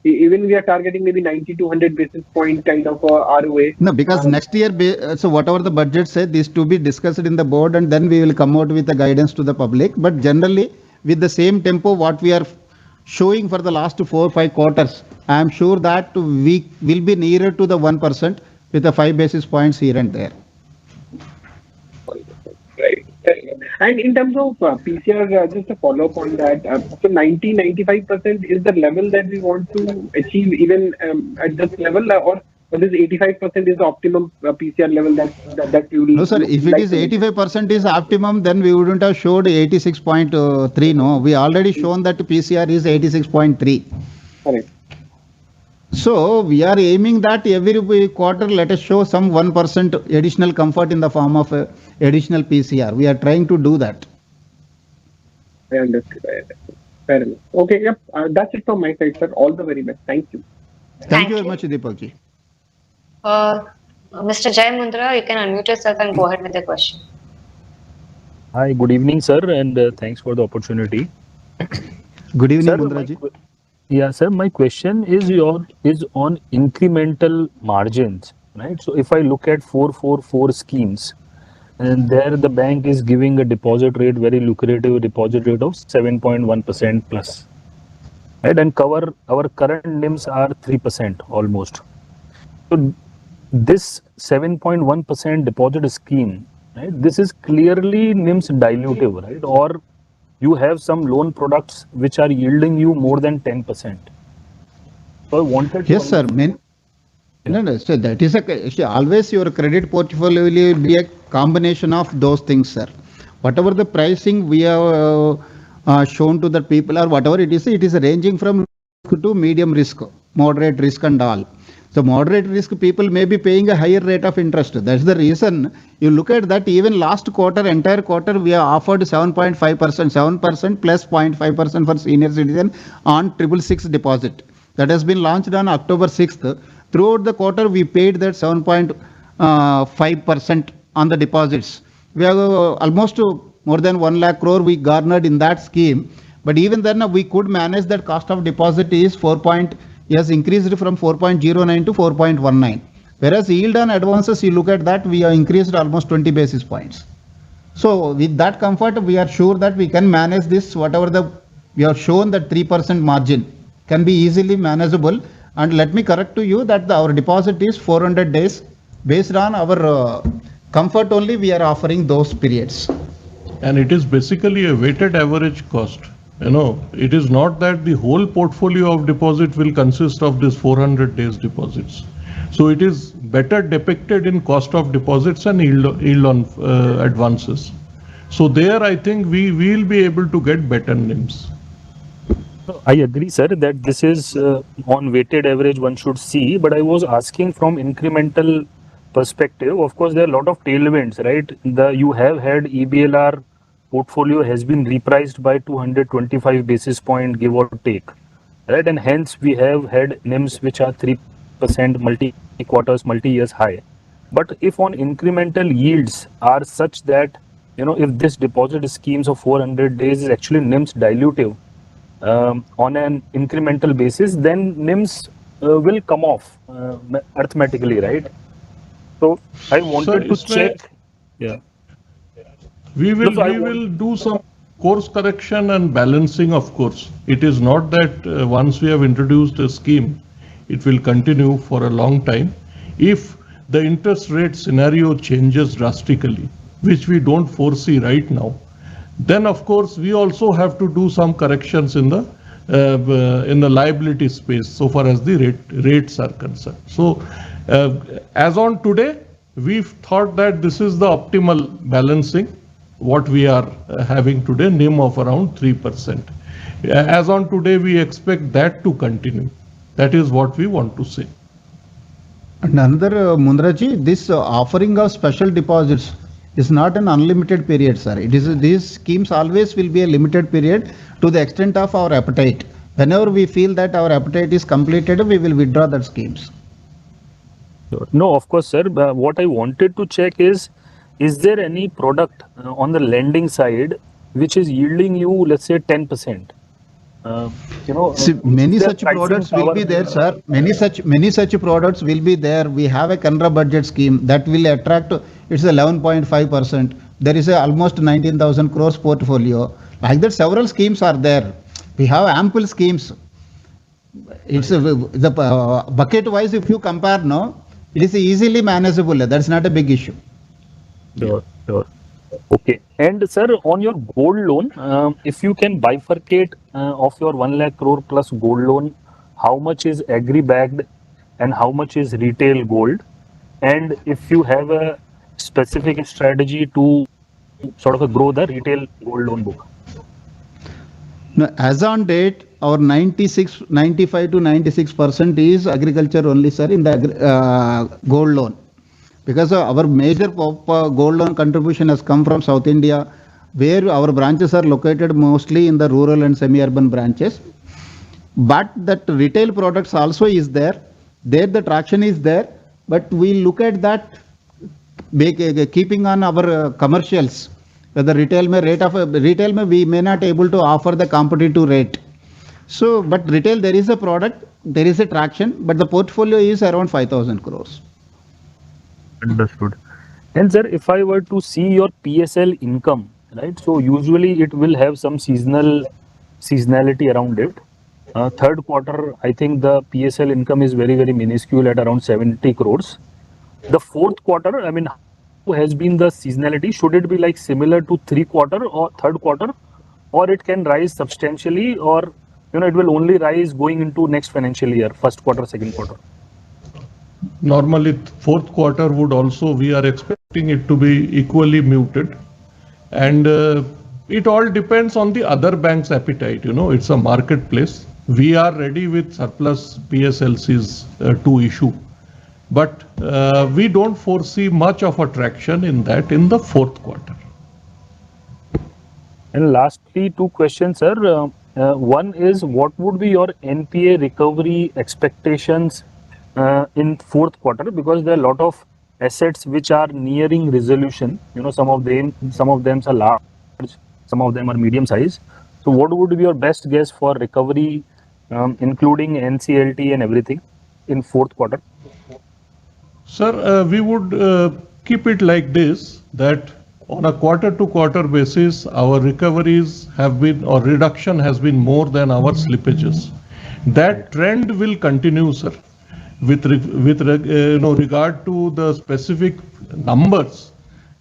Even we are targeting maybe 90 to 100 basis point kind of ROA. No, because next year, so whatever the budget said, this to be discussed in the board, and then we will come out with the guidance to the public. But generally, with the same tempo, what we are showing for the last 4 or 5 quarters, I am sure that we will be nearer to the 1% with the 5 basis points here and there. Right. And in terms of PCR, just a follow up on that, so 90-95% is the level that we want to achieve even at this level, or this 85% is the optimum PCR level that you will. No, sir. If it is 85% is optimum, then we wouldn't have showed 86.3. No, we already shown that PCR is 86.3. Correct. So we are aiming that every quarter let us show some 1% additional comfort in the form of additional PCR. We are trying to do that. I understood. Fair enough. Okay, yep. That's it from my side, sir. All the very best. Thank you. Thank you very much, Deepak ji. Mr. Jai Mundra, you can unmute yourself and go ahead with the question. Hi, good evening, sir, and thanks for the opportunity. Good evening, Sir, Mundra ji. Yeah, sir, my question is on incremental margins, right? So if I look at 444 schemes, and there the bank is giving a deposit rate, very lucrative deposit rate of 7.1% plus, right? And our current NIMs are 3% almost. So this 7.1% deposit scheme, right? This is clearly NIMs dilutive, right? Or you have some loan products which are yielding you more than 10%. So I wanted to. Yes, sir. No, so that is always your credit portfolio will be a combination of those things, sir. Whatever the pricing we have shown to the people or whatever it is ranging from to medium risk, moderate risk and all. So moderate risk people may be paying a higher rate of interest. That's the reason you look at that even last quarter, entire quarter, we have offered 7.5%, 7% plus 0.5% for senior citizen on 666 deposit. That has been launched on October 6th. Throughout the quarter, we paid that 7.5% on the deposits. We have almost more than 1 lakh crore we garnered in that scheme. But even then, we could manage that cost of deposit is has increased from 4.09 to 4.19. Whereas yield on advances, you look at that, we have increased almost 20 basis points. So with that comfort, we are sure that we can manage this, whatever we have shown that 3% margin can be easily manageable. And let me correct to you that our deposit is 400 days. Based on our comfort only, we are offering those periods. And it is basically a weighted average cost. It is not that the whole portfolio of deposit will consist of this 400 days deposits. So it is better depicted in cost of deposits and yield on advances. So there I think we will be able to get better NIMs. I agree, sir, that this is on weighted average one should see, but I was asking from incremental perspective. Of course, there are a lot of tailwinds, right? You have had EBLR portfolio has been repriced by 225 basis point, give or take, right? And hence we have had NIMs which are 3% multi-quarters, multi-years high. But if on incremental yields are such that, if this deposit schemes of 400 days is actually NIMs dilutive on an incremental basis, then NIMs will come off arithmetically, right? So I wanted to check. Yeah. We will do some course correction and balancing, of course. It is not that once we have introduced a scheme, it will continue for a long time. If the interest rate scenario changes drastically, which we don't foresee right now, then of course we also have to do some corrections in the liability space so far as the rates are concerned. So as on today, we've thought that this is the optimal balancing. What we are having today, NIM of around 3%. As on today, we expect that to continue. That is what we want to say. And another, Mundraji, this offering of special deposits is not an unlimited period, sir. It is these schemes always will be a limited period to the extent of our appetite. Whenever we feel that our appetite is completed, we will withdraw that schemes. No, of course, sir. What I wanted to check is there any product on the lending side which is yielding you, let's say, 10%? See, many is there such pricing products will power? be there, sir. Many such products will be there. We have a CANARA budget scheme that will attract. It's 11.5%. There is a almost 19,000 crores portfolio. Like that, several schemes are there. We have ample schemes. It's the bucket wise. If you compare, no, it is easily manageable. That's not a big issue. Sure, sure. Okay. And sir, on your gold loan, if you can bifurcate of your 1 lakh crore plus gold loan, how much is agri-bagged and how much is retail gold? And if you have a specific strategy to sort of grow the retail gold loan book. Now, as on date, our 95 to 96% is agriculture only, sir, in the gold loan. Because our major gold loan contribution has come from South India, where our branches are located mostly in the rural and semi-urban branches. But that retail products also is there. There the traction is there. But we look at that keeping on our commercials. Whether retail we may not able to offer the competitive rate. So, but retail there is a product, there is a traction, but the portfolio is around 5,000 crores. Understood. And sir, if I were to see your PSL income, right? So usually it will have some seasonality around it. Third quarter, I think the PSL income is very, very minuscule at around 70 crores. The fourth quarter, I mean, how has been the seasonality? Should it be like similar to third quarter, or it can rise substantially, or it will only rise going into next financial year, first quarter, second quarter? Normally, fourth quarter would also, we are expecting it to be equally muted. And it all depends on the other bank's appetite. It's a marketplace. We are ready with surplus PSLCs to issue. But we don't foresee much of a traction in that in the fourth quarter. And lastly, two questions, sir. One is, what would be your NPA recovery expectations in fourth quarter? Because there are a lot of assets which are nearing resolution. Some of them are large, some of them are medium size. So what would be your best guess for recovery, including NCLT and everything in fourth quarter? Sir, we would keep it like this, that on a quarter-to-quarter basis, our recoveries have been, or reduction has been more than our slippages. That trend will continue, sir. With regard to the specific numbers,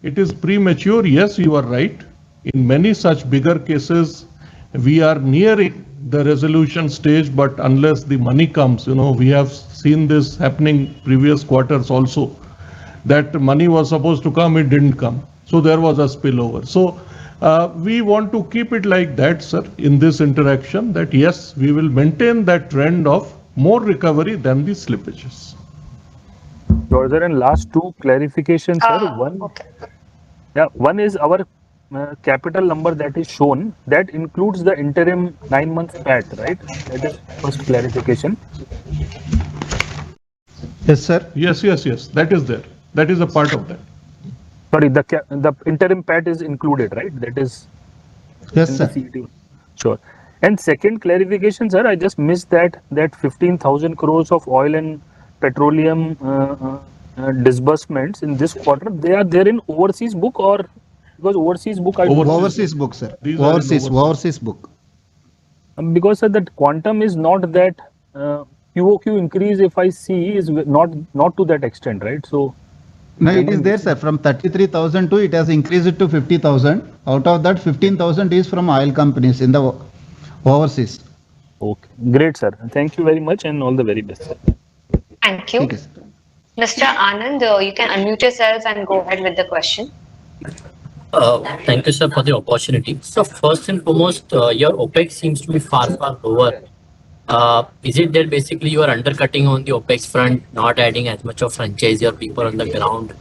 it is premature. Yes, you are right. In many such bigger cases, we are nearing the resolution stage, but unless the money comes, we have seen this happening previous quarters also, that money was supposed to come, it didn't come. So there was a spillover. So we want to keep it like that, sir, in this interaction, that yes, we will maintain that trend of more recovery than the slippages. Sir, and last two clarifications, sir. One is our capital number that is shown, that includes the interim 9-month PAT, right? That is first clarification. Yes, sir. Yes. That is there. That is a part of that. Sorry, the interim PAT is included, right? That is. Yes, sir. Sure. And second clarification, sir, I just missed that 15,000 crores of oil and petroleum disbursements in this quarter. They are there in overseas book, or because overseas book? Overseas book, sir. Overseas book. Because sir, that quantum is not that QOQ increase. If I see, is not to that extent, right? So. No, it is there, sir. From 33,000 to it has increased to 50,000. Out of that, 15,000 is from oil companies in the overseas. Okay, great, sir. Thank you very much, and all the very best, sir. Thank you. Mr. Anand, you can unmute yourself and go ahead with the question. Thank you, sir, for the opportunity. So first and foremost, your OPEX seems to be far lower. Is it that basically you are undercutting on the OPEX front, not adding as much of franchise or people on the ground?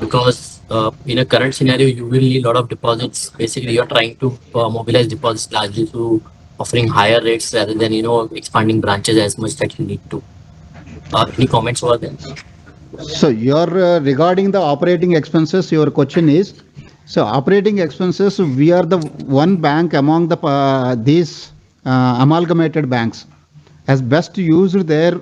Because in a current scenario, you will need a lot of deposits. Basically, you're trying to mobilize deposits largely through offering higher rates rather than, expanding branches as much that you need to. Any comments over there? So regarding the operating expenses, your question is, so operating expenses, we are the one bank among these amalgamated banks has best used their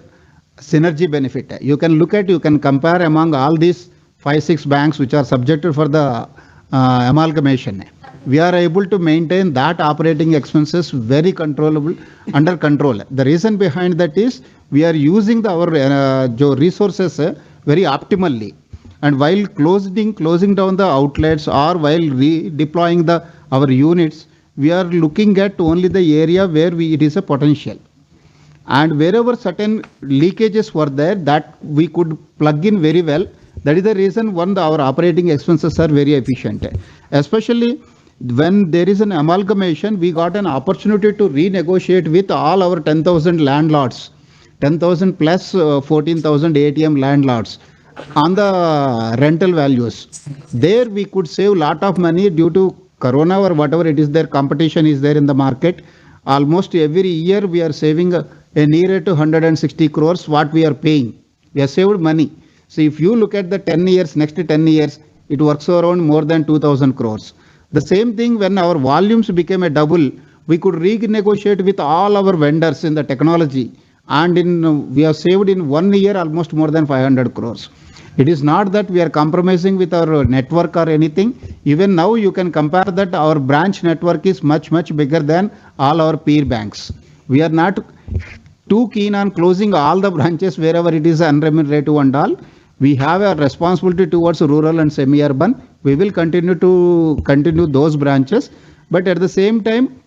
synergy benefit. You can compare among all these 5-6 banks which are subjected for the amalgamation. We are able to maintain that operating expenses very controllable, under control. The reason behind that is we are using our resources very optimally. And while closing down the outlets or while redeploying our units, we are looking at only the area where it is a potential. And wherever certain leakages were there, that we could plug in very well. That is the reason our operating expenses are very efficient. Especially when there is an amalgamation, we got an opportunity to renegotiate with all our 10,000 landlords, 10,000 plus 14,000 ATM landlords on the rental values. There we could save a lot of money due to Corona or whatever it is there, competition is there in the market. Almost every year we are saving near to 160 crores what we are paying. We have saved money. So if you look at the 10 years, next 10 years, it works around more than 2,000 crores. The same thing when our volumes became a double, we could renegotiate with all our vendors in the technology, and we have saved in 1 year almost more than 500 crores. It is not that we are compromising with our network or anything. Even now you can compare that our branch network is much bigger than all our peer banks. We are not too keen on closing all the branches wherever it is unremunerative and all. We have a responsibility towards rural and semi-urban. We will continue those branches, but at the same time,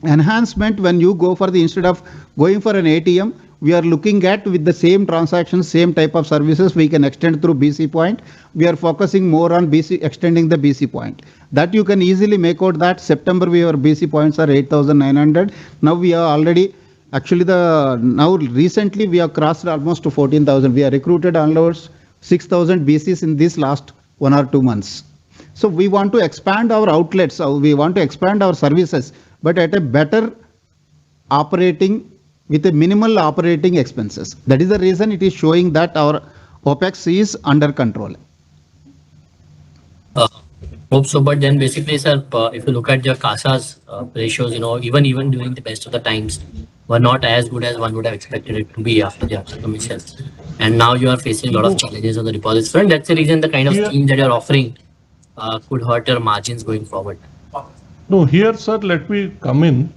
enhancement when you go for instead of going for an ATM, we are looking at with the same transactions, same type of services we can extend through BC point. We are focusing more on extending the BC point. That you can easily make out that September our BC points are 8,900. Now we are already recently we have crossed almost to 14,000. We are recruited almost 6,000 BCs in this last 1 or 2 months. So we want to expand our outlets. We want to expand our services, but at a better operating with a minimal operating expenses. That is the reason it is showing that our OPEX is under control. Hope so, but then basically, sir, if you look at your CASA's ratios, even during the best of the times, were not as good as one would have expected it to be after the commissions. And now you are facing a lot of challenges on the deposits front. That's the reason the kind of scheme that you're offering could hurt your margins going forward. No, here, sir, let me come in.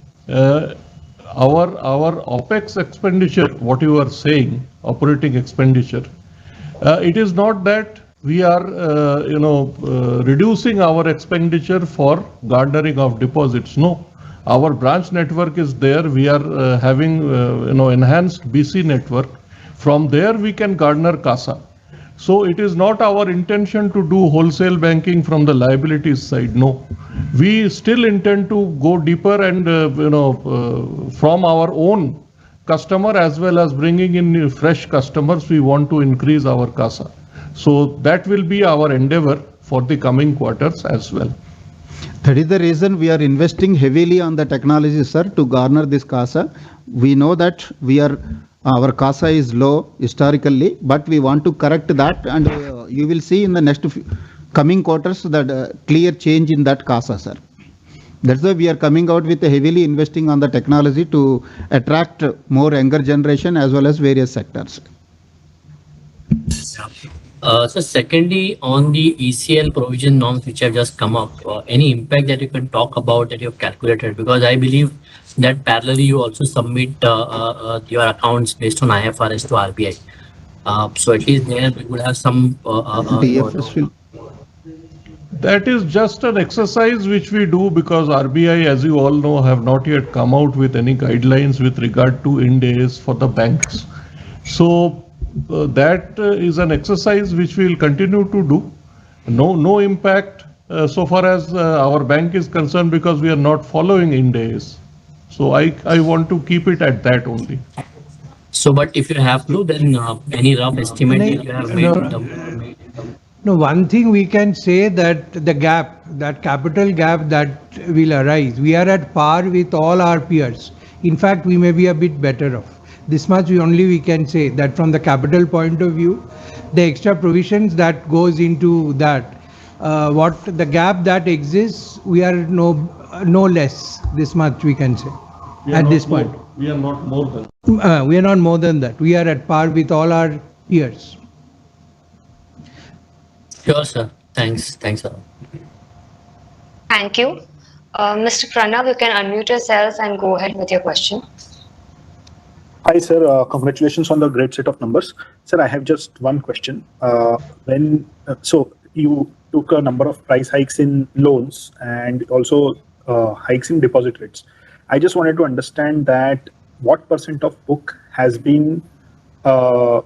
Our OPEX expenditure, what you are saying, operating expenditure, it is not that we are, reducing our expenditure for garnering of deposits. No, our branch network is there. We are having, enhanced BC network. From there, we can garner CASA. So it is not our intention to do wholesale banking from the liabilities side. No, we still intend to go deeper and, from our own customer as well as bringing in fresh customers, we want to increase our CASA. So that will be our endeavor for the coming quarters as well. That is the reason we are investing heavily on the technology, sir, to garner this CASA. We know that our CASA is low historically, but we want to correct that, and you will see in the next coming quarters that clear change in that CASA, sir. That's why we are coming out with heavily investing on the technology to attract more younger generation as well as various sectors. So secondly, on the ECL provision norms which have just come up, any impact that you can talk about that you have calculated? Because I believe that parallelly you also submit your accounts based on IFRS to RBI. So at least there we would have some. That is just an exercise which we do because RBI, as you all know, have not yet come out with any guidelines with regard to Ind AS for the banks. So that is an exercise which we will continue to do. No impact so far as our bank is concerned because we are not following Ind AS. So I want to keep it at that only. So, but if you have to, then any rough estimate that you have made? No, one thing we can say that the gap, that capital gap that will arise, we are at par with all our peers. In fact, we may be a bit better off. This much we can say that from the capital point of view, the extra provisions that goes into that, what the gap that exists, we are no less. This much we can say. at this point. We are not more than. We are not more than that. We are at par with all our peers. Sure, sir. Thanks. Thanks, sir. Thank you. Mr. Pranav, you can unmute yourself and go ahead with your question. Hi, sir. Congratulations on the great set of numbers. Sir, I have just one question. So you took a number of price hikes in loans and also hikes in deposit rates. I just wanted to understand that what percent of book has been in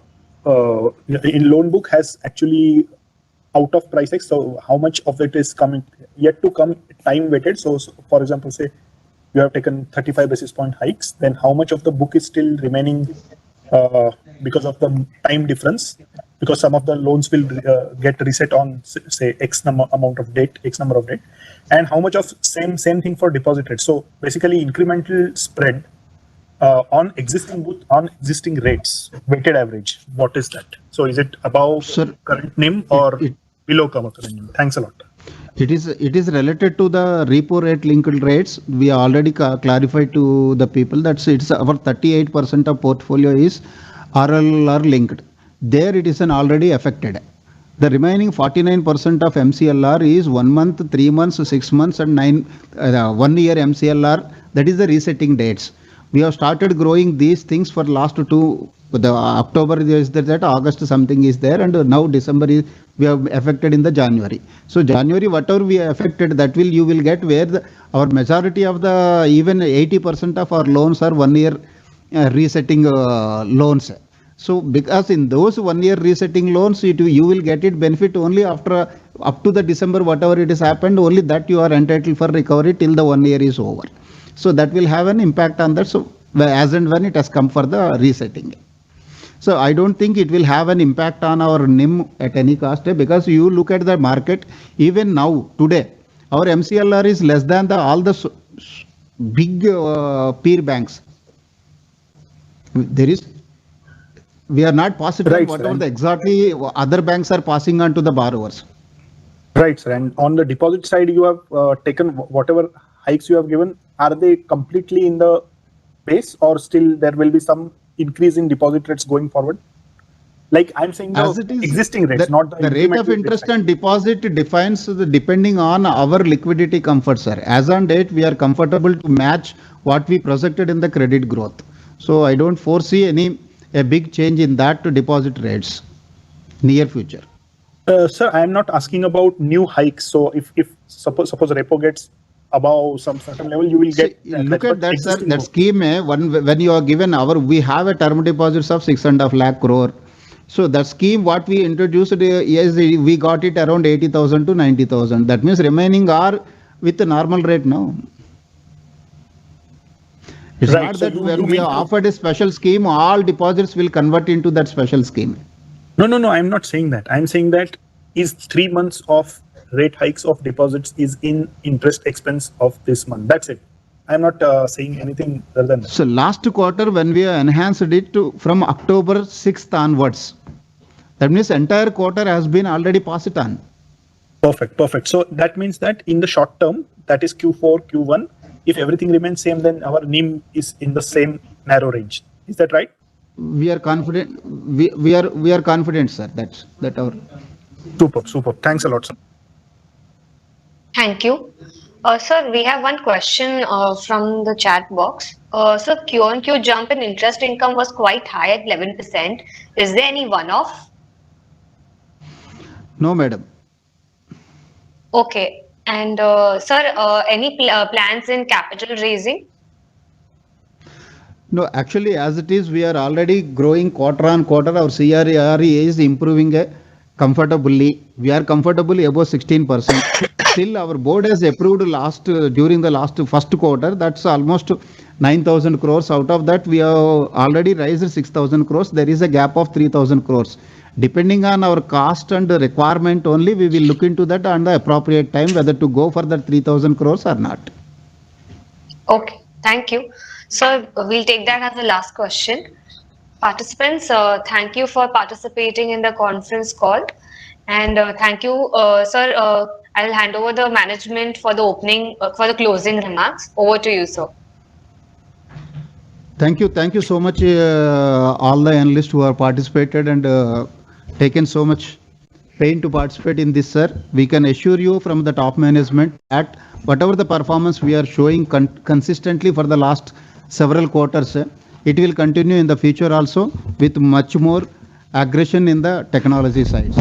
loan book has actually out of price hikes. So how much of it is coming yet to come time weighted? So for example, say you have taken 35 basis point hikes, then how much of the book is still remaining because of the time difference? Because some of the loans will get reset on say X number of date, and how much of same thing for deposit rate. So basically, incremental spread on existing rates, weighted average. What is that? So is it above current NIM or below current NIM? Thanks a lot. It is related to the repo rate linked rates. We already clarified to the people that it's our 38% of portfolio is RLR linked. There it is already affected. The remaining 49% of MCLR is 1 month, 3 months, 6 months, and 1 year MCLR. That is the resetting dates. We have started growing these things for last two. The October is that, August something is there, and now December is we have affected in the January. So January whatever we affected, that you will get where our majority of the even 80% of our loans are 1 year resetting loans. So because in those 1 year resetting loans, you will get it benefit only after up to the December whatever it has happened, only that you are entitled for recovery till the 1 year is over. So that will have an impact on that. So as and when it has come for the resetting. So I don't think it will have an impact on our NIM at any cost, because you look at the market, even now, today, our MCLR is less than all the big peer banks. We are not positive right, whatever the exactly other banks are passing on to the borrowers. Right, sir. And on the deposit side, you have taken whatever hikes you have given. Are they completely in the base, or still there will be some increase in deposit rates going forward? Like I'm saying, the existing rates, not the rate of interest and deposit defines depending on our liquidity comfort, sir. As on date, we are comfortable to match what we projected in the credit growth. So I don't foresee a big change in that to deposit rates near future. Sir, I am not asking about new hikes. So if suppose repo gets above some certain level, you will get. Look at that, sir. That scheme, when you are given we have a term deposits of 6.5 lakh crore. So that scheme, what we introduced is we got it around 80,000 to 90,000. That means remaining are with the normal rate now. It's right, not so that when we have offered a special scheme, all deposits will convert into that special scheme. No, I'm not saying that. I'm saying that is 3 months of rate hikes of deposits is in interest expense of this month. That's it. I'm not saying anything other than that. So last quarter, when we enhanced it from October 6th onwards, that means entire quarter has been already passed on. Perfect. So that means that in the short term, that is Q4, Q1, if everything remains same, then our NIM is in the same narrow range. Is that right? We are confident. We are confident, sir. That's our. Super. Thanks a lot, sir. Thank you. Sir, we have one question from the chat box. So Q-on-Q jump in interest income was quite high at 11%. Is there any one-off? No, madam. Okay. And sir, any plans in capital raising? No, actually, as it is, we are already growing quarter on quarter. Our CRARE is improving comfortably. We are comfortably above 16%. Still, our board has approved during the last first quarter. That's almost 9,000 crores. Out of that, we have already raised 6,000 crores. There is a gap of 3,000 crores. Depending on our cost and requirement only, we will look into that on the appropriate time, whether to go for that 3,000 crores or not. Okay, thank you. So we'll take that as the last question. Participants, thank you for participating in the conference call. And thank you, sir. I'll hand over the management for the closing remarks. Over to you, sir. Thank you so much, all the analysts who have participated and taken so much pain to participate in this, sir. We can assure you from the top management that whatever the performance we are showing consistently for the last several quarters, it will continue in the future also with much more aggression in the technology side.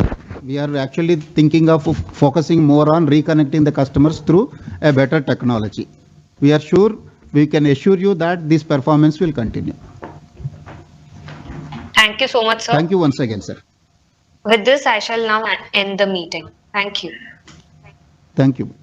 We are actually thinking of focusing more on reconnecting the customers through a better technology. We are sure, we can assure you that this performance will continue. Thank you so much, sir. Thank you once again, sir. With this, I shall now end the meeting. Thank you. Thank you.